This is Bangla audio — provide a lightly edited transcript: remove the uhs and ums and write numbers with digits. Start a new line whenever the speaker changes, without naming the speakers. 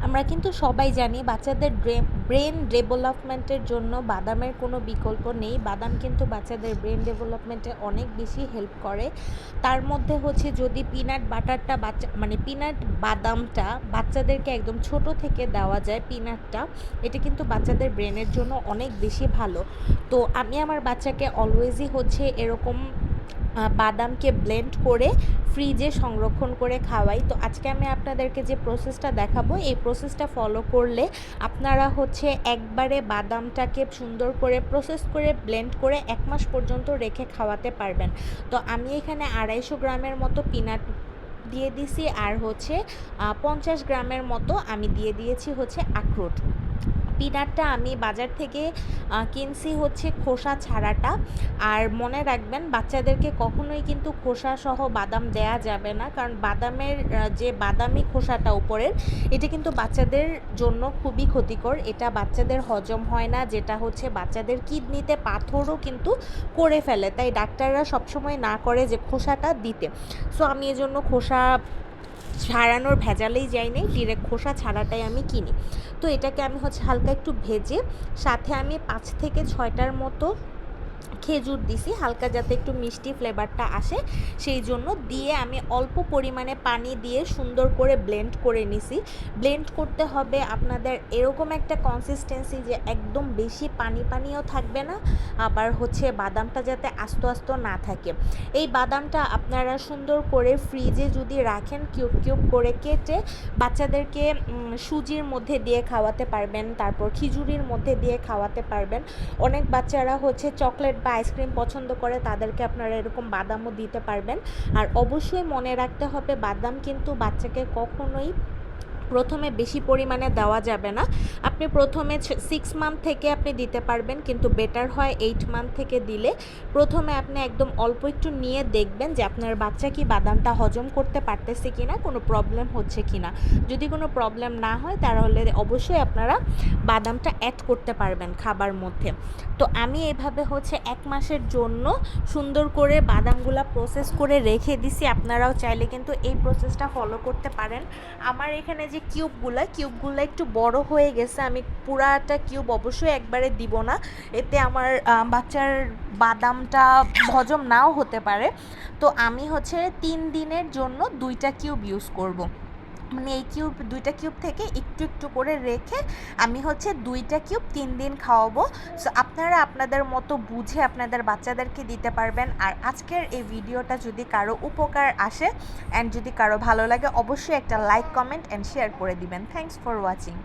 আমরা কিন্তু সবাই জানি বাচ্চাদের ব্রেন ডেভেলপমেন্টের জন্য বাদামের কোনো বিকল্প নেই। বাদাম কিন্তু বাচ্চাদের ব্রেন ডেভেলপমেন্টে অনেক বেশি হেল্প করে। তার মধ্যে হচ্ছে যদি পিনাট বাটারটা পিনাট বাদামটা বাচ্চাদেরকে একদম ছোট থেকে দেওয়া যায়, পিনাটটা এটা কিন্তু বাচ্চাদের ব্রেনের জন্য অনেক বেশি ভালো। তো আমি আমার বাচ্চাকে অলওয়েজই হচ্ছে এরকম বাদামকে ব্লেন্ড করে ফ্রিজে সংরক্ষণ করে খাওয়াই। তো আজকে আমি আপনাদেরকে যে প্রসেসটা দেখাবো, এই প্রসেসটা ফলো করলে আপনারা হচ্ছে একবারে বাদামটাকে সুন্দর করে প্রসেস করে ব্লেন্ড করে 1 মাস পর্যন্ত রেখে খাওয়াতে পারবেন। তো আমি এখানে 250 গ্রামের মতো পিনাট দিয়ে দিছি, আর হচ্ছে 50 গ্রামের মতো আমি দিয়ে দিয়েছি হচ্ছে আখরোট। পিনাটটা আমি বাজার থেকে কিনছি হচ্ছে খোসা ছাড়াটা। আর মনে রাখবেন বাচ্চাদেরকে কখনোই কিন্তু খোসা সহ বাদাম দেয়া যাবে না, কারণ বাদামের যে বাদামি খোসাটা উপরের, এটা কিন্তু বাচ্চাদের জন্য খুবই ক্ষতিকর। এটা বাচ্চাদের হজম হয় না, যেটা হচ্ছে বাচ্চাদের কিডনিতে পাথরও কিন্তু করে ফেলে। তাই ডাক্তাররা সবসময় না করে যে খোসাটা দিতে। সো আমি এজন্য খোসা ছাড়ানোর ভেজালেই যাই নাই, ডিরেক্ট খোসা ছাড়াটাই আমি কিনি। তো এটাকে আমি হচ্ছে হালকা একটু ভেজে সাথে আমি 5 থেকে 6টার মতো খেজুর দিছি, হালকা যাতে একটু মিষ্টি ফ্লেভারটা আসে সেই জন্য, দিয়ে আমি অল্প পরিমাণে পানি দিয়ে সুন্দর করে ব্লেন্ড করে নিছি। ব্লেন্ড করতে হবে আপনাদের এরকম একটা কনসিস্টেন্সি যে একদম বেশি পানি পানিও থাকবে না, আবার হচ্ছে বাদামটা যাতে আস্ত আস্ত না থাকে। এই বাদামটা আপনারা সুন্দর করে ফ্রিজে যদি রাখেন, কিউব কিউব করে কেটে বাচ্চাদেরকে সুজির মধ্যে দিয়ে খাওয়াতে পারবেন, তারপর খিচুড়ির মধ্যে দিয়ে খাওয়াতে পারবেন। অনেক বাচ্চারা হচ্ছে চকলেট বা আইসক্রিম পছন্দ করে, তাদেরকে আপনারা এরকম বাদামও দিতে পারবেন। আর অবশ্যই মনে রাখতে হবে বাদাম কিন্তু বাচ্চাকে কখনোই প্রথমে বেশি পরিমাণে দেওয়া যাবে না। আপনি প্রথমে 6 মান্থ থেকে আপনি দিতে পারবেন, কিন্তু বেটার হয় 8 মান্থ থেকে দিলে। প্রথমে আপনি একদম অল্প একটু নিয়ে দেখবেন যে আপনার বাচ্চা কি বাদামটা হজম করতে পারতেছে কিনা, কোনো প্রবলেম হচ্ছে কিনা। যদি কোনো প্রবলেম না হয় তাহলে অবশ্যই আপনারা বাদামটা অ্যাড করতে পারবেন খাবার মধ্যে। তো আমি এভাবে হচ্ছে 1 মাসের জন্য সুন্দর করে বাদামগুলা প্রসেস করে রেখে দিছি। আপনারাও চাইলে কিন্তু এই প্রসেসটা ফলো করতে পারেন। আমার এখানে যে কিউবগুলো একটু বড় হয়ে গেছে, আমি পুরাটা কিউব অবশ্যই একবারে দিব না, এতে আমার বাচ্চার বাদামটা হজম নাও হতে পারে। তো আমি হচ্ছে 3 দিনের জন্য 2টা কিউব ইউজ করব। মানে এই দুইটা কিউব থেকে একটু একটু করে রেখে আমি হচ্ছে 2টা কিউব 3 দিন খাওয়াবো। সো আপনারা আপনাদের মতো বুঝে আপনাদের বাচ্চাদেরকে দিতে পারবেন। আর আজকের এই ভিডিওটা যদি কারো উপকার আসে অ্যান্ড যদি কারো ভালো লাগে, অবশ্যই একটা লাইক, কমেন্ট অ্যান্ড শেয়ার করে দিবেন। Thanks for watching.